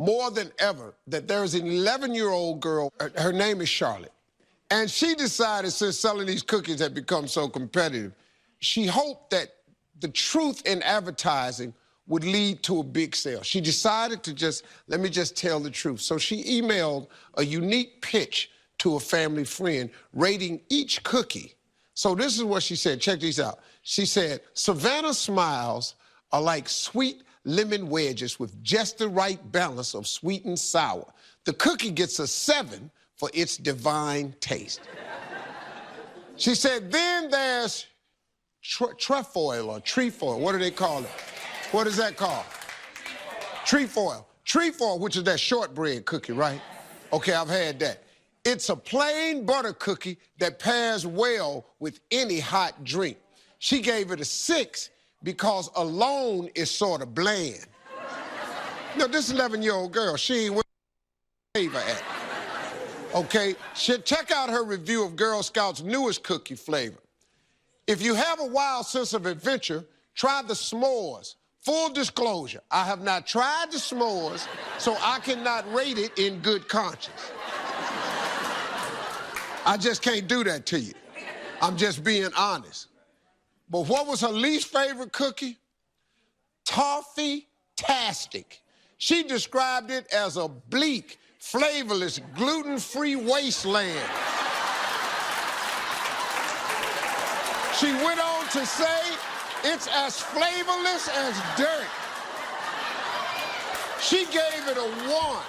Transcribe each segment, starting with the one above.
more than ever that there's an 11-year-old girl, her name is Charlotte, and she decided, since selling these cookies had become so competitive, she hoped that the truth in advertising would lead to a big sale. She decided to let me just tell the truth. So she emailed a unique pitch to a family friend, rating each cookie. So this is what she said. Check these out. She said, Savannah smiles are like sweet lemon wedges with just the right balance of sweet and sour. The cookie gets a 7 for its divine taste. She said, then there's trefoil or trefoil. What do they call it? What is that called? Trefoil. Trefoil, which is that shortbread cookie, right? Okay, I've had that. It's a plain butter cookie that pairs well with any hot drink. She gave it a 6 because alone is sort of bland. Now, this 11-year-old girl, she ain't where flavor at. Okay? Check out her review of Girl Scout's newest cookie flavor. If you have a wild sense of adventure, try the s'mores. Full disclosure, I have not tried the s'mores, so I cannot rate it in good conscience. I just can't do that to you. I'm just being honest. But what was her least favorite cookie? Toffee-tastic. She described it as a bleak, flavorless, gluten-free wasteland. She went on to say, it's as flavorless as dirt. She gave it a 1.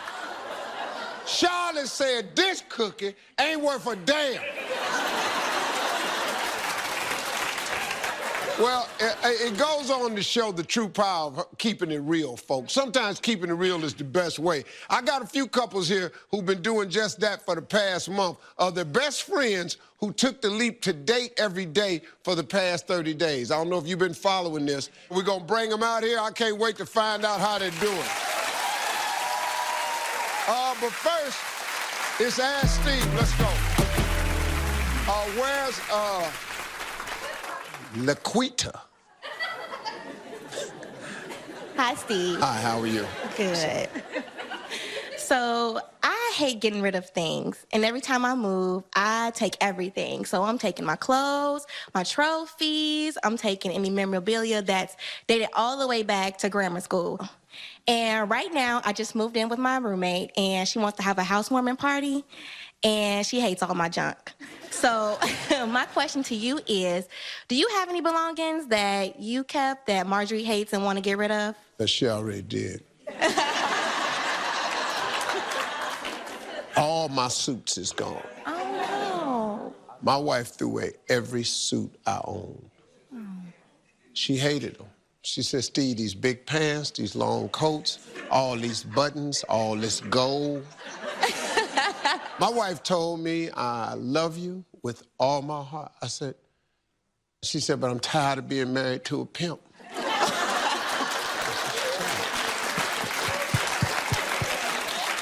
Charlotte said, this cookie ain't worth a damn. Well, it goes on to show the true power of keeping it real, folks. Sometimes keeping it real is the best way. I got a few couples here who've been doing just that for the past month. They're best friends who took the leap to date every day for the past 30 days. I don't know if you've been following this. We're going to bring them out here. I can't wait to find out how they're doing. But first, it's Ask Steve. Let's go. Where's Laquita? Hi, Steve. Hi, how are you? Good. So I hate getting rid of things, and every time I move, I take everything. So I'm taking my clothes, my trophies, I'm taking any memorabilia that's dated all the way back to grammar school. And right now, I just moved in with my roommate, and she wants to have a housewarming party, and she hates all my junk. So my question to you is, do you have any belongings that you kept that Marjorie hates and want to get rid of? That she already did. All my suits is gone. Oh, no. My wife threw away every suit I owned. Oh. She hated them. She said, Steve, these big pants, these long coats, all these buttons, all this gold. My wife told me, I love you with all my heart. She said, but I'm tired of being married to a pimp.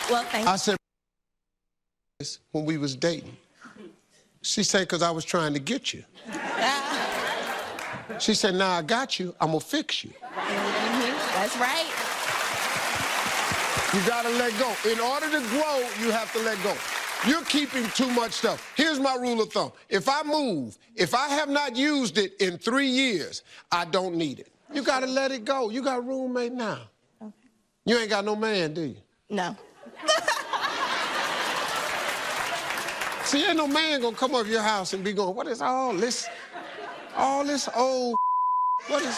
Well, thank you. I said, when we was dating. She said, because I was trying to get you. She said, now I got you, I'm gonna fix you. That's right. You gotta let go. In order to grow, you have to let go. You're keeping too much stuff. Here's my rule of thumb. If I move, if I have not used it in 3 years, I don't need it. You gotta let it go. You got a roommate now. Okay. You ain't got no man, do you? No. See, ain't no man gonna come over your house and be going, what is all this old what is...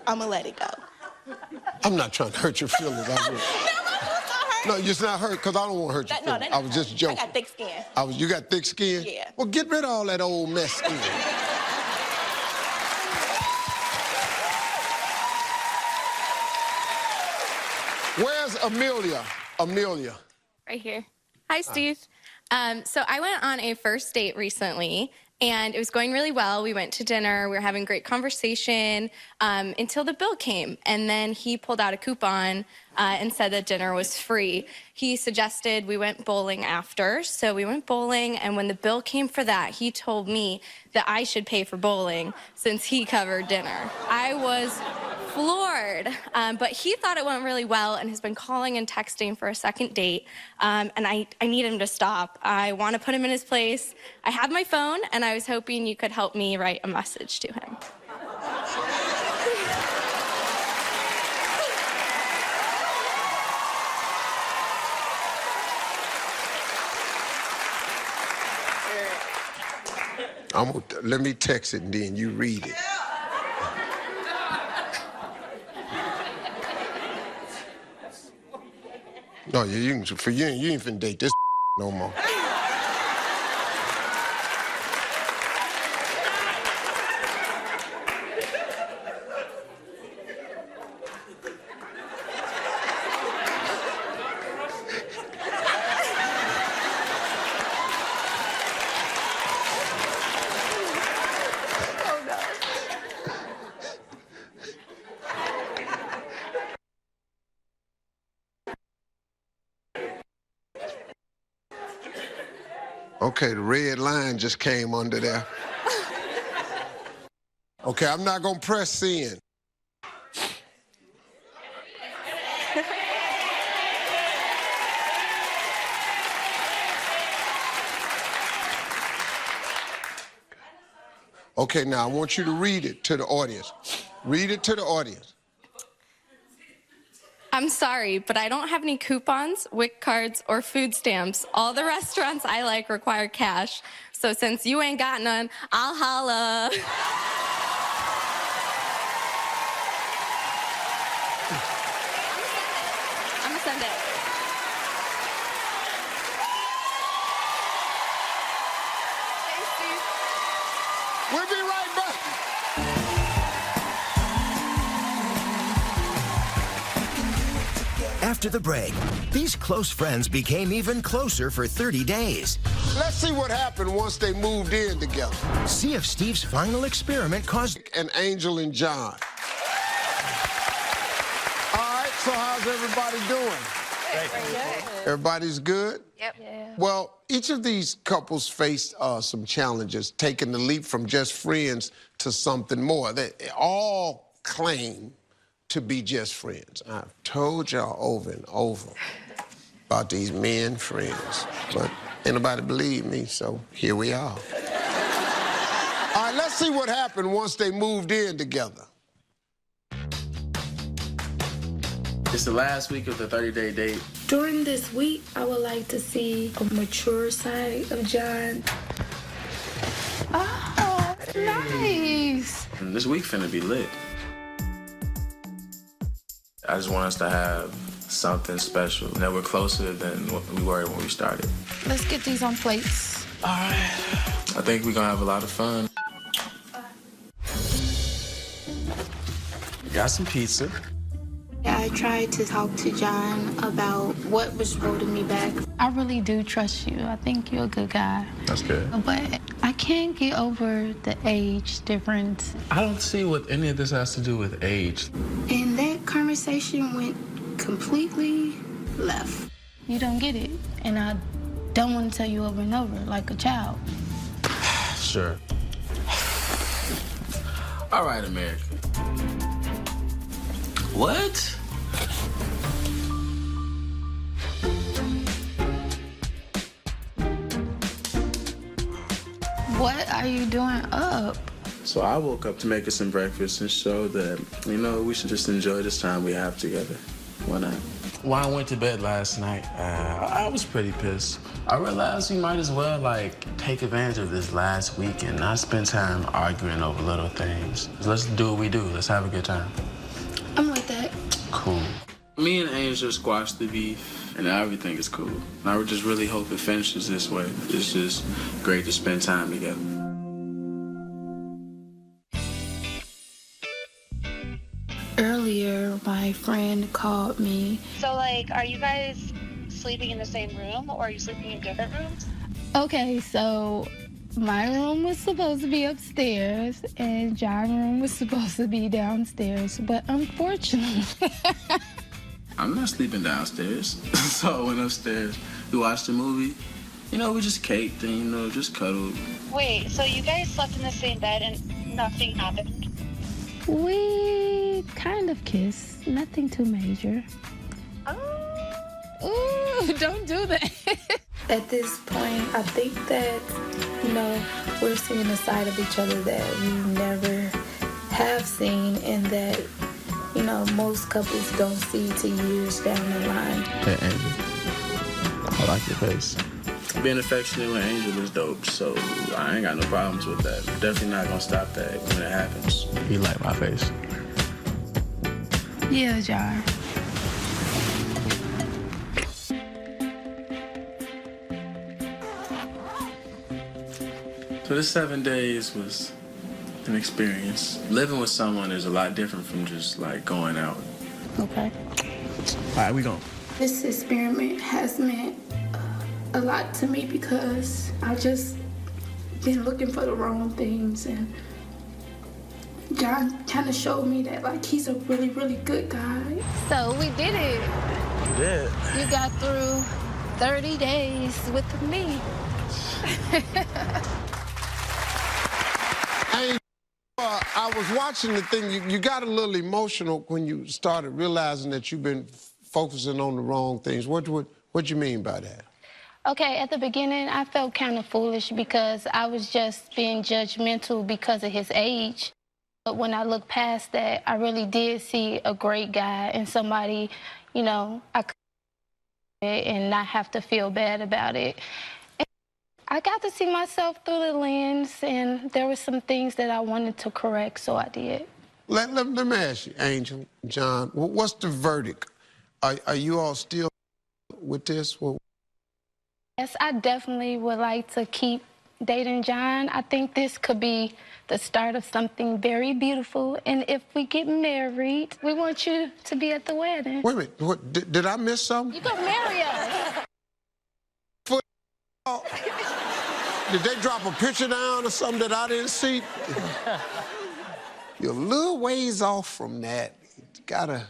I'm gonna let it go. I'm not trying to hurt your feelings. No, you're not hurt, because I don't want to hurt your feelings. I was just joking. I got thick skin. You got thick skin? Yeah. Well, get rid of all that old mess skin. Where's Amelia? Amelia. Right here. Hi, Steve. So I went on a first date recently, and it was going really well. We went to dinner. We were having great conversation until the bill came. And then he pulled out a coupon and said that dinner was free. He suggested we went bowling after. So we went bowling, and when the bill came for that, he told me that I should pay for bowling since he covered dinner. I was floored. But he thought it went really well and has been calling and texting for a second date. And I need him to stop. I want to put him in his place. I have my phone, and I was hoping you could help me write a message to him. Let me text it and then you read it. No, you ain't finna date this no more. Okay, the red line just came under there. Okay, I'm not gonna press send. Okay, now I want you to read it to the audience. Read it to the audience. I'm sorry, but I don't have any coupons, WIC cards, or food stamps. All the restaurants I like require cash. So since you ain't got none, I'll holla. I'm gonna send it. Thanks, Steve. We'll be right back. After the break, these close friends became even closer for 30 days. Let's see what happened once they moved in together. See if Steve's final experiment caused An Angel and John. All right, so how's everybody doing? Good. Everybody's good? Yep. Yeah. Well, each of these couples faced some challenges, taking the leap from just friends to something more. They all claim to be just friends. I've told y'all over and over about these men friends, but ain't nobody believe me, so here we are. All right, let's see what happened once they moved in together. It's the last week of the 30-day date. During this week, I would like to see a mature side of John. Oh, nice. And this week finna be lit. I just want us to have something special, and that we're closer than what we were when we started. Let's get these on plates. All right. I think we're gonna have a lot of fun. We got some pizza. I tried to talk to John about what was holding me back. I really do trust you. I think you're a good guy. That's good. But I can't get over the age difference. I don't see what any of this has to do with age. And that conversation went completely left. You don't get it. And I don't want to tell you over and over like a child. Sure. All right, America. What? What are you doing up? So I woke up to make us some breakfast and show that, you know, we should just enjoy this time we have together. Why not? When I went to bed last night, I was pretty pissed. I realized we might as well, like, take advantage of this last week and not spend time arguing over little things. Let's do what we do. Let's have a good time. I'm like that. Cool. Me and Angel squashed the beef, and now everything is cool. I would just really hope it finishes this way. It's just great to spend time together. Earlier, my friend called me. So, like, are you guys sleeping in the same room, or are you sleeping in different rooms? Okay, so my room was supposed to be upstairs and John's room was supposed to be downstairs. But unfortunately, I'm not sleeping downstairs. So I went upstairs. We watched a movie. You know, we just caked and, you know, just cuddled. Wait, so you guys slept in the same bed and nothing happened? we kind kind of kiss, nothing too major. Ooh, don't do that. At this point, I think that, we're seeing a side of each other that we never have seen and that, most couples don't see to years down the line. Hey, Angel. I like your face. Being affectionate with Angel is dope, so I ain't got no problems with that. Definitely not gonna stop that when it happens. You like my face? Yeah, Jar. So this 7 days was an experience. Living with someone is a lot different from just like going out. Okay. All right, we going. This experiment has meant a lot to me because I just been looking for the wrong things, and John kind of showed me that like he's a really, really good guy. So we did it. You did. You got through 30 days with me. I was watching the thing. You got a little emotional when you started realizing that you've been focusing on the wrong things. What you mean by that? Okay, at the beginning, I felt kind of foolish because I was just being judgmental because of his age. But when I look past that, I really did see a great guy and somebody, I could and not have to feel bad about it. And I got to see myself through the lens, and there were some things that I wanted to correct, so I did. Let me ask you, Angel, John, what's the verdict? Are you all still with this? Yes, I definitely would like to keep dating John. I think this could be the start of something very beautiful. And if we get married, we want you to be at the wedding. Wait a minute. What, did I miss something? You gonna marry us. Did they drop a picture down or something that I didn't see? You're a little ways off from that. You gotta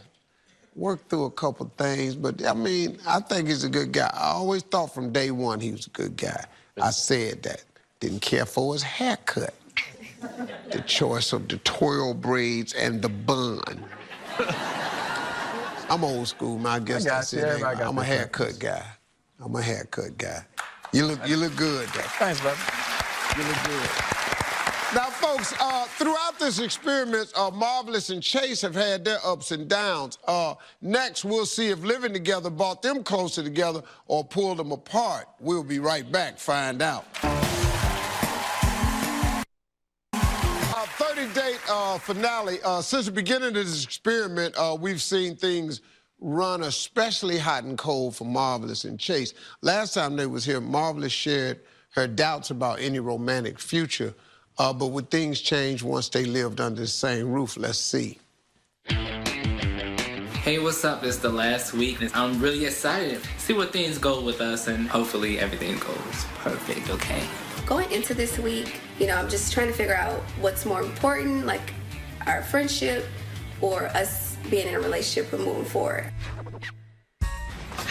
work through a couple things, but I mean, I think he's a good guy. I always thought from day one he was a good guy. I said that. Didn't care for his haircut, the choice of the twirl braids and the bun. I'm old school, man. I guess that's it. I'm a haircut guy. I'm a haircut guy. You look good, though. Thanks, brother. You look good. Now, folks, throughout this experiment, Marvelous and Chase have had their ups and downs. Next, we'll see if living together brought them closer together or pulled them apart. We'll be right back, find out. 30-date finale. Since the beginning of this experiment, we've seen things run especially hot and cold for Marvelous and Chase. Last time they was here, Marvelous shared her doubts about any romantic future. But would things change once they lived under the same roof? Let's see. Hey, what's up? It's the last week. I'm really excited to see where things go with us, and hopefully everything goes perfect, okay? Going into this week, I'm just trying to figure out what's more important, like our friendship or us being in a relationship and moving forward. All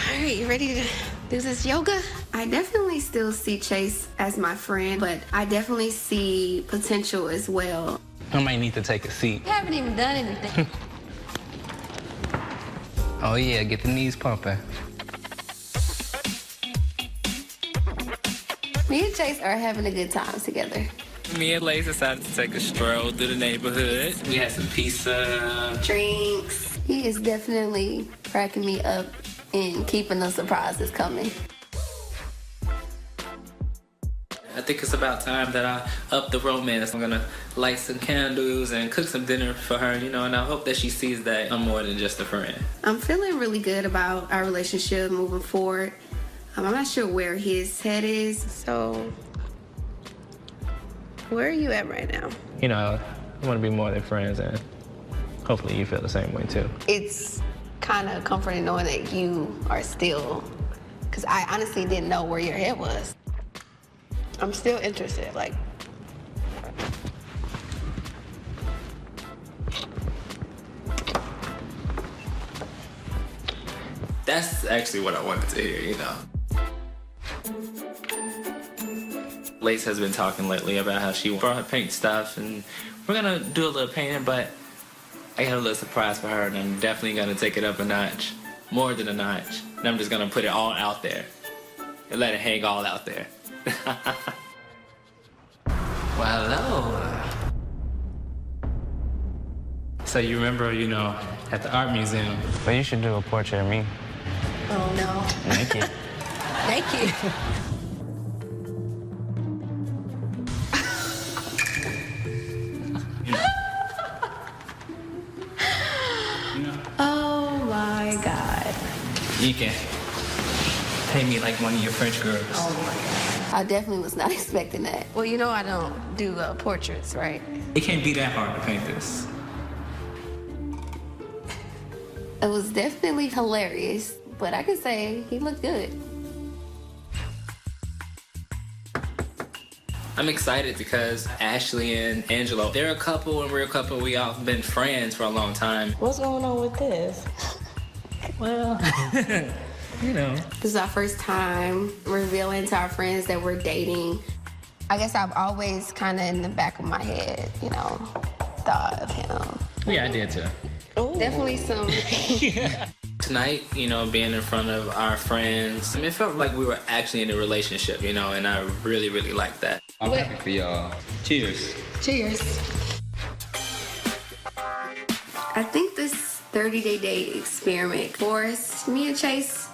right, you ready to do this yoga? I definitely still see Chase as my friend, but I definitely see potential as well. I might need to take a seat. I haven't even done anything. Oh yeah, get the knees pumping. Me and Chase are having a good time together. Me and Lace decided to take a stroll through the neighborhood. We had some pizza. Drinks. He is definitely cracking me up and keeping the surprises coming. I think it's about time that I up the romance. I'm gonna light some candles and cook some dinner for her, and I hope that she sees that I'm more than just a friend. I'm feeling really good about our relationship moving forward. I'm not sure where his head is. So, where are you at right now? I want to be more than friends, and hopefully you feel the same way too. It's kind of comforting knowing that you are still, because I honestly didn't know where your head was. I'm still interested, like. That's actually what I wanted to hear, Lace has been talking lately about how she brought her paint stuff, and we're gonna do a little painting, but I got a little surprise for her, and I'm definitely gonna take it up a notch. More than a notch. And I'm just gonna put it all out there. And let it hang all out there. Well, hello. So you remember, you know, at the art museum. But you should do a portrait of me. Oh, no. Naked. Naked. Oh my God. You can pay me like one of your French girls. Oh my God. I definitely was not expecting that. Well, you know I don't do portraits, right? It can't be that hard to paint this. It was definitely hilarious, but I could say he looked good. I'm excited because Ashley and Angelo, they're a couple and we're a couple. We all been friends for a long time. What's going on with this? Well, you know. This is our first time revealing to our friends that we're dating. I guess I've always kind of in the back of my head, you know, thought of him. Yeah, I did too. Ooh. Definitely some. Tonight, you know, being in front of our friends, I mean, it felt like we were actually in a relationship, you know, and I really, really liked that. I'm happy for y'all. Cheers. Cheers. I think this 30-day date experiment forced me and Chase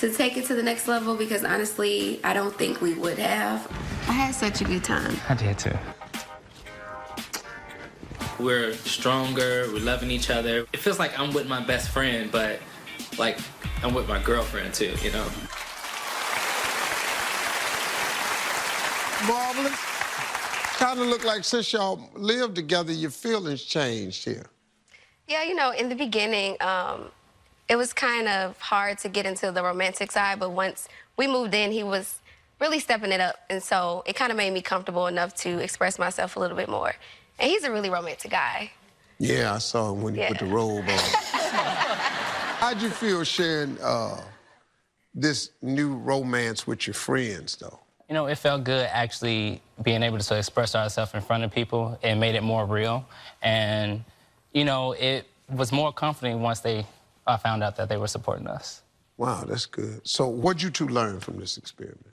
to take it to the next level because honestly, I don't think we would have. I had such a good time. I did too. We're stronger, we're loving each other. It feels like I'm with my best friend, but like I'm with my girlfriend too, you know? Marvelous. Kind of look like since y'all lived together, your feelings changed here. Yeah, you know, in the beginning, it was kind of hard to get into the romantic side, but once we moved in, he was really stepping it up. And so it kind of made me comfortable enough to express myself a little bit more. And he's a really romantic guy. Yeah, I saw him when he put the robe on. How'd you feel sharing this new romance with your friends, though? You know, it felt good actually being able to express ourselves in front of people. It made it more real. And, you know, it was more comforting once they found out that they were supporting us. Wow, that's good. So what'd you two learn from this experiment?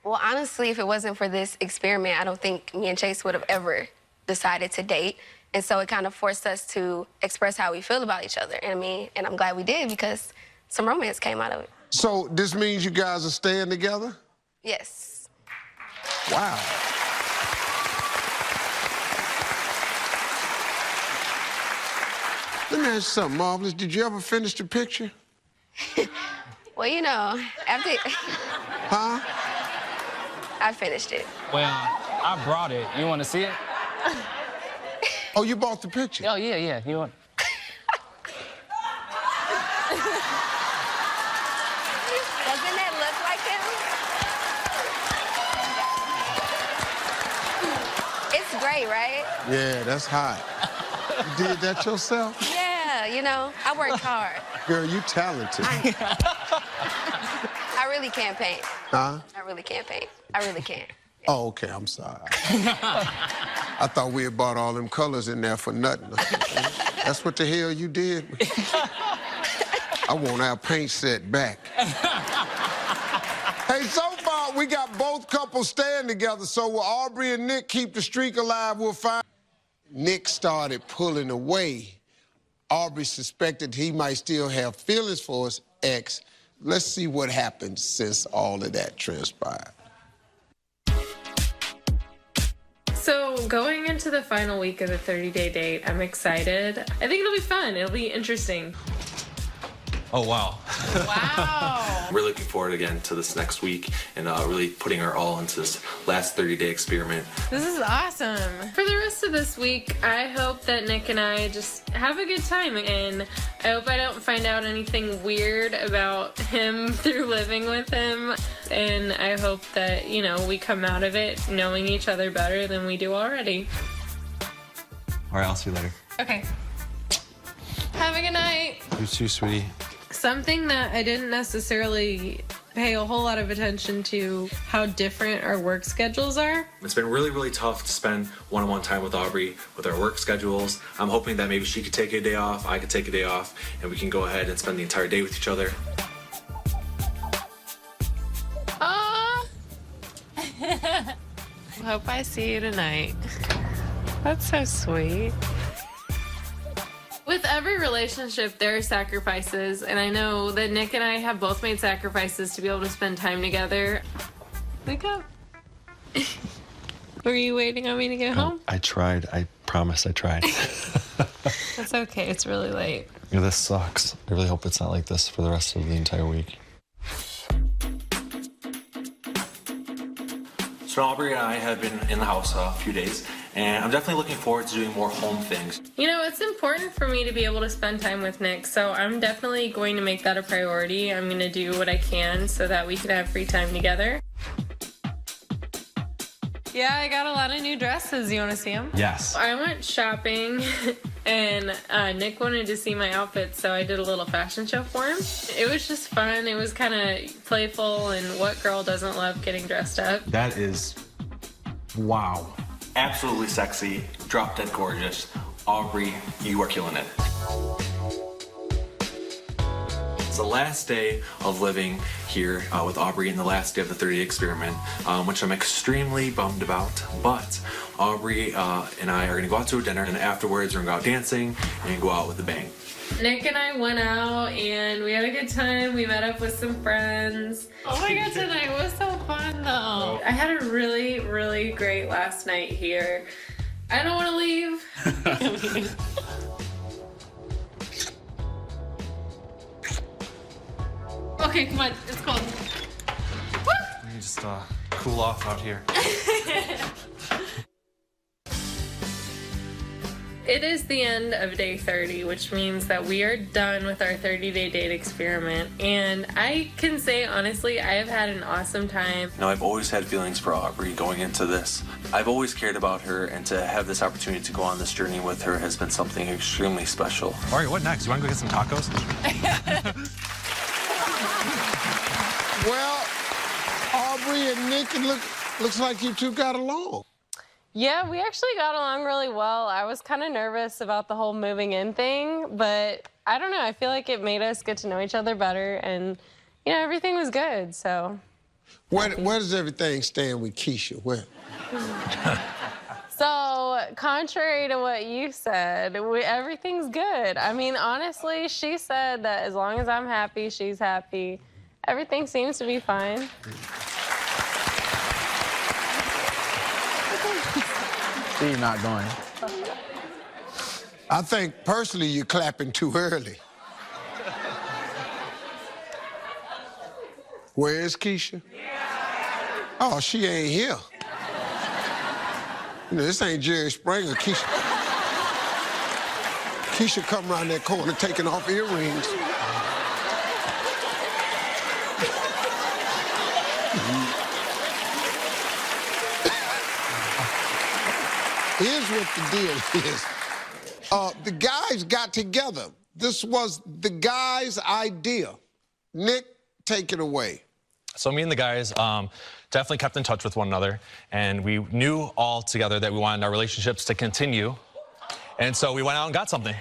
Well, honestly, if it wasn't for this experiment, I don't think me and Chase would have ever decided to date. And so it kind of forced us to express how we feel about each other. And I mean, and I'm glad we did because some romance came out of it. So this means you guys are staying together? Yes. Wow. Let me ask you something, Marvelous. Did you ever finish the picture? Well, you know, after... Huh? I finished it. Well, I brought it. You want to see it? Oh, you bought the picture? Oh, yeah, yeah. You want... Doesn't it look like him? It's great, right? Yeah, that's hot. You did that yourself? Yeah, you know, I worked hard. Girl, you talented. I really can't paint. Huh? I really can't paint. I really can't. Oh, okay, I'm sorry. I thought we had bought all them colors in there for nothing. That's what the hell you did? I want our paint set back. Hey, so far, we got both couples staying together, so will Aubrey and Nick keep the streak alive? We'll find. Nick started pulling away. Aubrey suspected he might still have feelings for his ex. Let's see what happens since all of that transpired. So going into the final week of the 30-day date, I'm excited. I think it'll be fun. It'll be interesting. Oh, wow. Wow. We're looking forward again to this next week and really putting our all into this last 30-day experiment. This is awesome. For the rest of this week, I hope that Nick and I just have a good time, and I hope I don't find out anything weird about him through living with him, and I hope that, you know, we come out of it knowing each other better than we do already. All right, I'll see you later. Okay. Have a good night. You too, sweetie. Something that I didn't necessarily pay a whole lot of attention to how different our work schedules are. It's been really, really tough to spend one-on-one time with Aubrey with our work schedules. I'm hoping that maybe she could take a day off, I could take a day off, and we can go ahead and spend the entire day with each other. Hope I see you tonight. That's so sweet. With every relationship, there are sacrifices, and I know that Nick and I have both made sacrifices to be able to spend time together. Wake up. Were you waiting on me to get home? I tried. I promise I tried. That's okay. It's really late. Yeah, this sucks. I really hope it's not like this for the rest of the entire week. So Aubrey and I have been in the house a few days, and I'm definitely looking forward to doing more home things. You know, it's important for me to be able to spend time with Nick, so I'm definitely going to make that a priority. I'm going to do what I can so that we can have free time together. Yeah, I got a lot of new dresses. You want to see them? Yes. I went shopping, and Nick wanted to see my outfits, so I did a little fashion show for him. It was just fun. It was kind of playful, and what girl doesn't love getting dressed up? That is... wow. Absolutely sexy, drop dead gorgeous. Aubrey, you are killing it. It's the last day of living here with Aubrey and the last day of the 30-day experiment, which I'm extremely bummed about. But Aubrey and I are going to go out to a dinner, and afterwards we're going to go out dancing and go out with a bang. Nick and I went out, and we had a good time. We met up with some friends. Oh my god, tonight was so fun, though. I had a really, really great last night here. I don't want to leave. Okay, come on. It's cold. You just cool off out here. It is the end of day 30, which means that we are done with our 30-day date experiment. And I can say, honestly, I have had an awesome time. Now, I've always had feelings for Aubrey going into this. I've always cared about her, and to have this opportunity to go on this journey with her has been something extremely special. All right, what next? You want to go get some tacos? Well, Aubrey and Nick, it looks like you two got along. Yeah, we actually got along really well. I was kind of nervous about the whole moving in thing, but I don't know. I feel like it made us get to know each other better, and, you know, everything was good, so. Where does everything stand with Keisha? Where? So, contrary to what you said, everything's good. I mean, honestly, she said that as long as I'm happy, she's happy. Everything seems to be fine. You're not going. I think, personally, you're clapping too early. Where is Keisha? Oh, she ain't here. You know, this ain't Jerry Springer. Keisha come around that corner taking off earrings. Here's what the deal is. The guys got together. This was the guys' idea. Nick, take it away. So me and the guys definitely kept in touch with one another, and we knew all together that we wanted our relationships to continue. And so we went out and got something.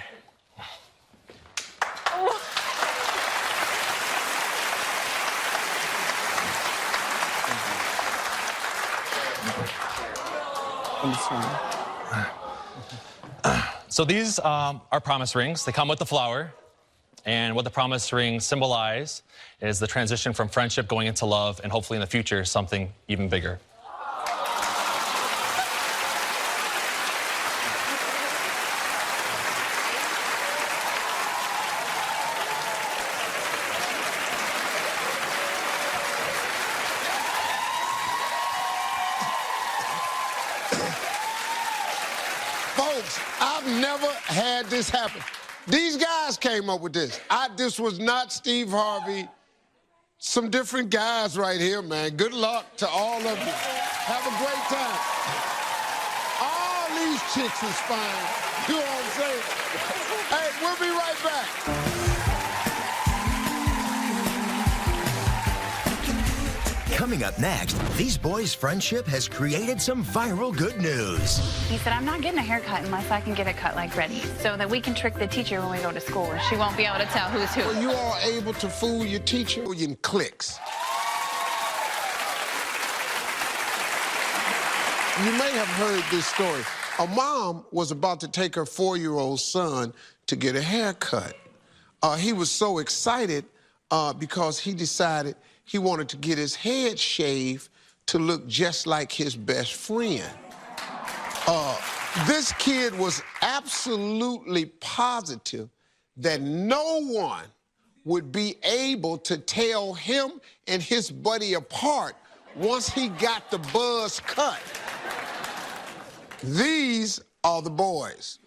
So these are promise rings. They come with the flower. And what the promise rings symbolize is the transition from friendship going into love, and hopefully in the future, something even bigger. Folks, I've never had this happen. These guys came up with this. This was not Steve Harvey. Some different guys right here, man. Good luck to all of you. Have a great time. All these chicks is fine. You know what I'm saying? Hey, we'll be right back. Coming up next, these boys' friendship has created some viral good news. He said, I'm not getting a haircut unless I can get it cut like Reddy, so that we can trick the teacher when we go to school and she won't be able to tell who's who. Were you all able to fool your teacher in clicks? You may have heard this story. A mom was about to take her 4-year-old son to get a haircut. He was so excited because he decided he wanted to get his head shaved to look just like his best friend. This kid was absolutely positive that no one would be able to tell him and his buddy apart once he got the buzz cut. These are the boys.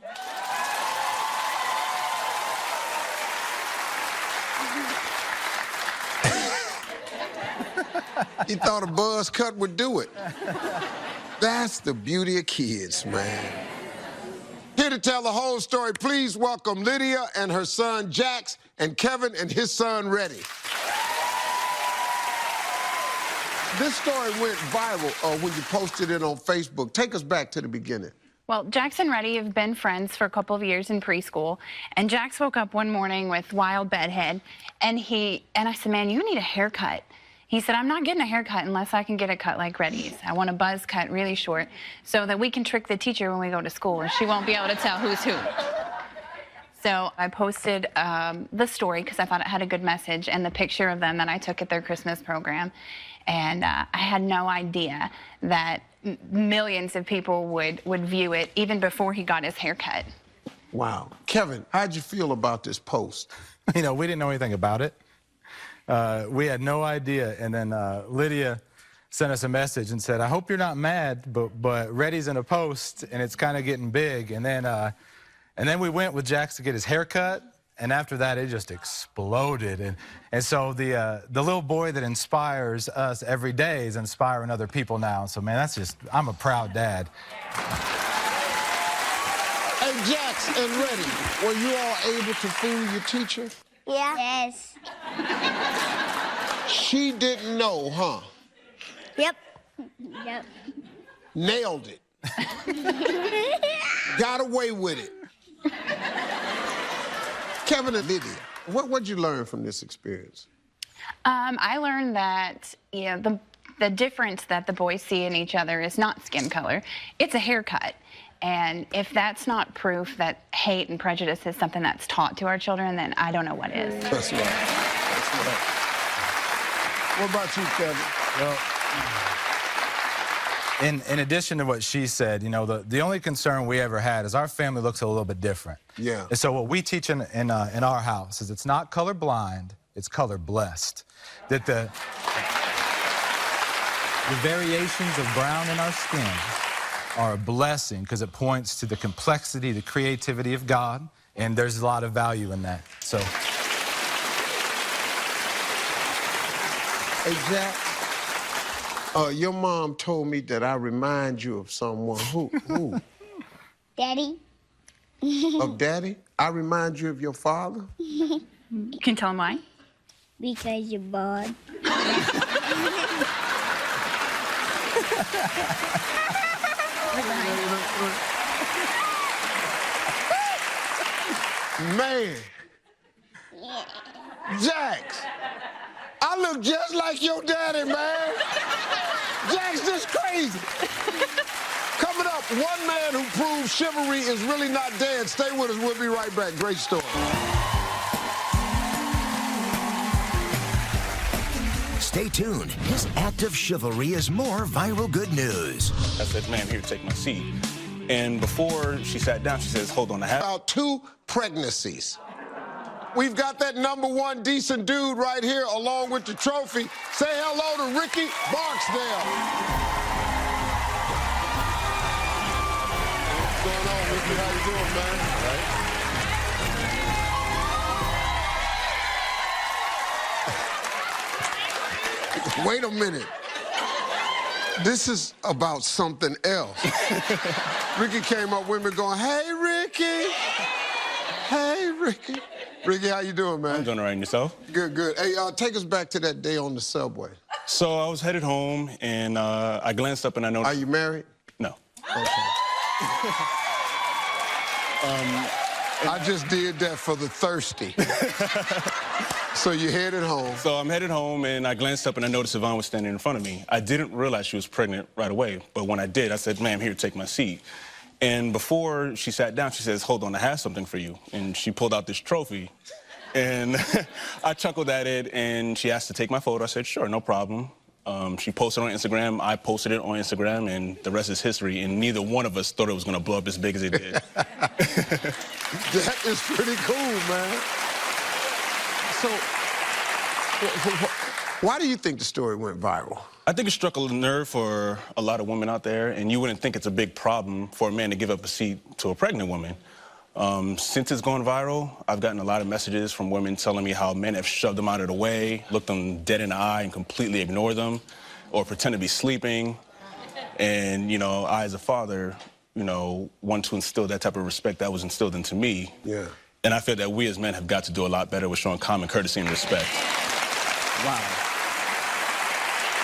He thought a buzz cut would do it. That's the beauty of kids, man. Here to tell the whole story, please welcome Lydia and her son, Jax, and Kevin and his son, Reddy. This story went viral when you posted it on Facebook. Take us back to the beginning. Well, Jax and Reddy have been friends for a couple of years in preschool, and Jax woke up one morning with wild bedhead, and I said, man, you need a haircut. He said, I'm not getting a haircut unless I can get it cut like Reddy's. I want a buzz cut really short so that we can trick the teacher when we go to school and she won't be able to tell who's who. So I posted the story because I thought it had a good message and the picture of them that I took at their Christmas program. And I had no idea that millions of people would view it even before he got his haircut. Wow. Kevin, how'd you feel about this post? You know, we didn't know anything about it. We had no idea. And then Lydia sent us a message and said, I hope you're not mad, but Reddy's in a post and it's kind of getting big. And then we went with Jax to get his haircut. And after that, it just exploded. And so the little boy that inspires us every day is inspiring other people now. So, man, I'm a proud dad. Hey, Jax and Reddy, were you all able to fool your teacher? Yeah. Yes. She didn't know, huh? Yep. Yep. Nailed it. Got away with it. Kevin and Lydia, what'd you learn from this experience? I learned that, you know, the difference that the boys see in each other is not skin color, it's a haircut. And if that's not proof that hate and prejudice is something that's taught to our children, then I don't know what is. That's right. That's right. What about you, Kevin? Well, in addition to what she said, you know, the only concern we ever had is our family looks a little bit different. Yeah. And so what we teach in our house is it's not color blind, it's color blessed. That the variations of brown in our skin are a blessing because it points to the complexity, the creativity of God, and there's a lot of value in that. So. Hey, Jack, your mom told me that I remind you of someone. Who? Daddy. Of Daddy? I remind you of your father? You can tell him why? Because you're bald. Man. Jax, I look just like your daddy, man. Jax, this crazy. Coming up, one man who proves chivalry is really not dead. Stay with us. We'll be right back. Great story. Stay tuned. His act of chivalry is more viral good news. I said, ma'am, here, take my seat. And before she sat down, she says, hold on, I have about 2 pregnancies. We've got that #1 decent dude right here along with the trophy. Say hello to Ricky Barksdale. What's going on, Ricky? How you doing, man? All right. Wait a minute. This is about something else. Ricky came up with me going, hey, Ricky. Hey, Ricky. Ricky, how you doing, man? I'm doing all right, and yourself? Good, good. Hey, take us back to that day on the subway. So I was headed home, and I glanced up and I noticed... Are you married? No. Okay. I just did that for the thirsty. So you headed home. So I'm headed home, and I glanced up and I noticed Yvonne was standing in front of me. I didn't realize she was pregnant right away, but when I did, I said, ma'am, here, take my seat. And before she sat down, she says, hold on, I have something for you. And she pulled out this trophy. And I chuckled at it, and she asked to take my photo. I said, sure, no problem. She posted on Instagram, I posted it on Instagram, and the rest is history. And neither one of us thought it was going to blow up as big as it did. That is pretty cool, man. So, why do you think the story went viral? I think it struck a nerve for a lot of women out there, and you wouldn't think it's a big problem for a man to give up a seat to a pregnant woman. Since it's gone viral, I've gotten a lot of messages from women telling me how men have shoved them out of the way, looked them dead in the eye and completely ignored them, or pretend to be sleeping. And, you know, I, as a father, you know, want to instill that type of respect that was instilled into me. Yeah. And I feel that we as men have got to do a lot better with showing common courtesy and respect. Wow.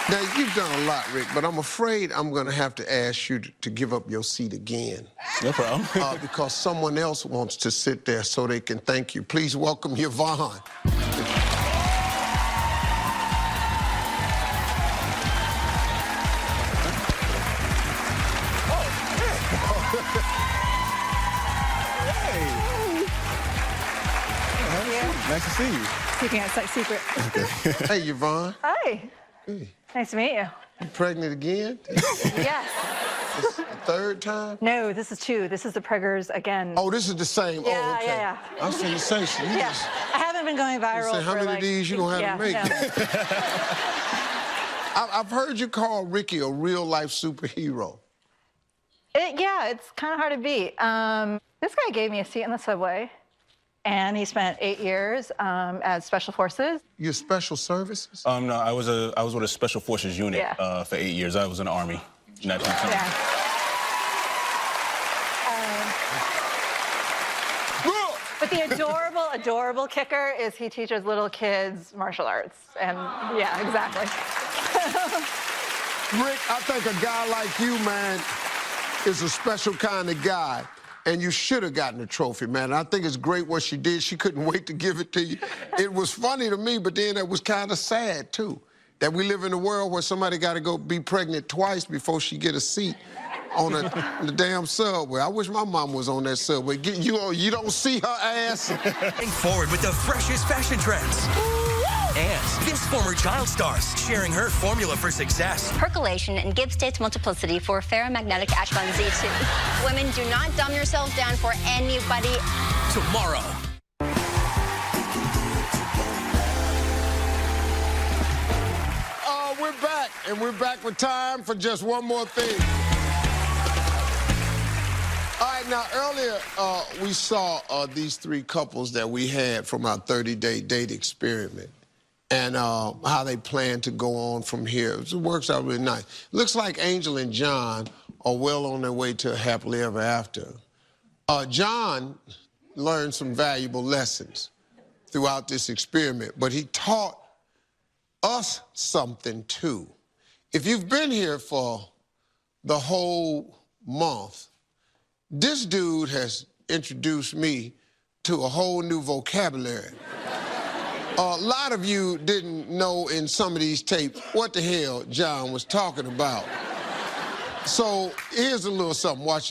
Now, you've done a lot, Rick, but I'm afraid I'm going to have to ask you to give up your seat again. No problem. Because someone else wants to sit there so they can thank you. Please welcome Yvonne. Nice to see you. Keeping it like secret. Hey, Yvonne. Hi. Hey. Nice to meet you. You pregnant again? Yes. This the third time? No, this is 2. This is the preggers again. Oh, this is the same. Yeah, oh, okay. yeah. I was going to say, so you just... I haven't been going viral say, how many of these you gonna have to make? No. I've heard you call Ricky a real-life superhero. Yeah, it's kind of hard to beat. This guy gave me a seat in the subway, and he spent 8 years as Special Forces. You're Special Services? No, I was with a Special Forces unit for 8 years. I was in the Army. But the adorable kicker is he teaches little kids martial arts. And yeah, exactly. Rick, I think a guy like you, man, is a special kind of guy. And you should have gotten a trophy, man. And I think it's great what she did. She couldn't wait to give it to you. It was funny to me, but then it was kind of sad, too, that we live in a world where somebody got to go be pregnant twice before she get a seat on the damn subway. I wish my mom was on that subway. You don't see her ass. Forward with the freshest fashion trends. And this former child stars sharing her formula for success. Percolation and Gibbs states multiplicity for ferromagnetic Ashbun Z2. Women, do not dumb yourselves down for anybody. Tomorrow. We're back, and we're back with time for just one more thing. All right, now, earlier, we saw these 3 couples that we had from our 30-day date experiment and how they plan to go on from here. It works out really nice. Looks like Angel and John are well on their way to a happily ever after. John learned some valuable lessons throughout this experiment, but he taught us something, too. If you've been here for the whole month, this dude has introduced me to a whole new vocabulary. A lot of you didn't know in some of these tapes what the hell John was talking about. So here's a little something. Watch.